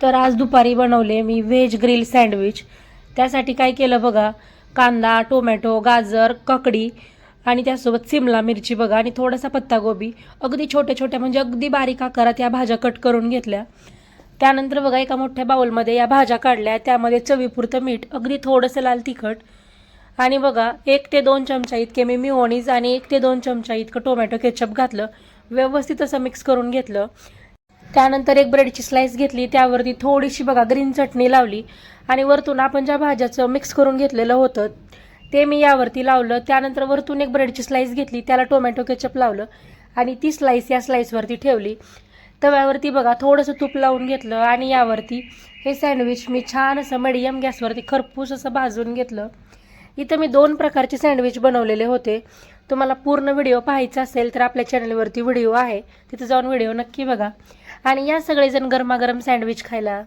तर आज दुपारी बनवले मी व्हेज ग्रिल सँडविच। त्यासाठी काय केलं बघा, कांदा, टोमॅटो, गाजर, ककडी आणि त्यासोबत सिमला मिरची बघा आणि थोडासा पत्तागोबी, अगदी छोट्या छोट्या म्हणजे अगदी बारीक आकारात या भाज्या कट करून घेतल्या। त्यानंतर बघा एका मोठ्या बाउलमध्ये या भाज्या काढल्या, त्यामध्ये चवीपुरतं मीठ, अगदी थोडंसं लाल तिखट आणि बघा 1 ते 2 चमचा इतके मी मेयोनीज आणि 1 ते 2 चमचा इतकं टोमॅटो केचप घातलं, व्यवस्थित असं मिक्स करून घेतलं। त्यानंतर एक ब्रेडची स्लाइस घेतली, त्यावरती थोडीशी बघा ग्रीन चटणी लावली आणि वरतून आपण ज्या भाज्याचं मिक्स करून घेतलेलं होतं ते मी यावरती लावलं। त्यानंतर वरतून एक ब्रेडची स्लाइस घेतली, त्याला टोमॅटो केचप लावलं आणि ती स्लाइस या स्लाइसवरती ठेवली। तव्यावरती बघा थोडंसं तूप लावून घेतलं आणि यावरती हे सँडविच मी छान असं मीडियम गॅसवरती खरपूस असं भाजून घेतलं। इथं मी 2 प्रकारचे सँडविच बनवलेले होते। तुम्हाला पूर्ण व्हिडिओ पाहायचा असेल तर आपल्या चॅनलवरती व्हिडिओ आहे, तिथे जाऊन व्हिडिओ नक्की बघा। आणि या सगळेजण गरमागरम सँडविच खायला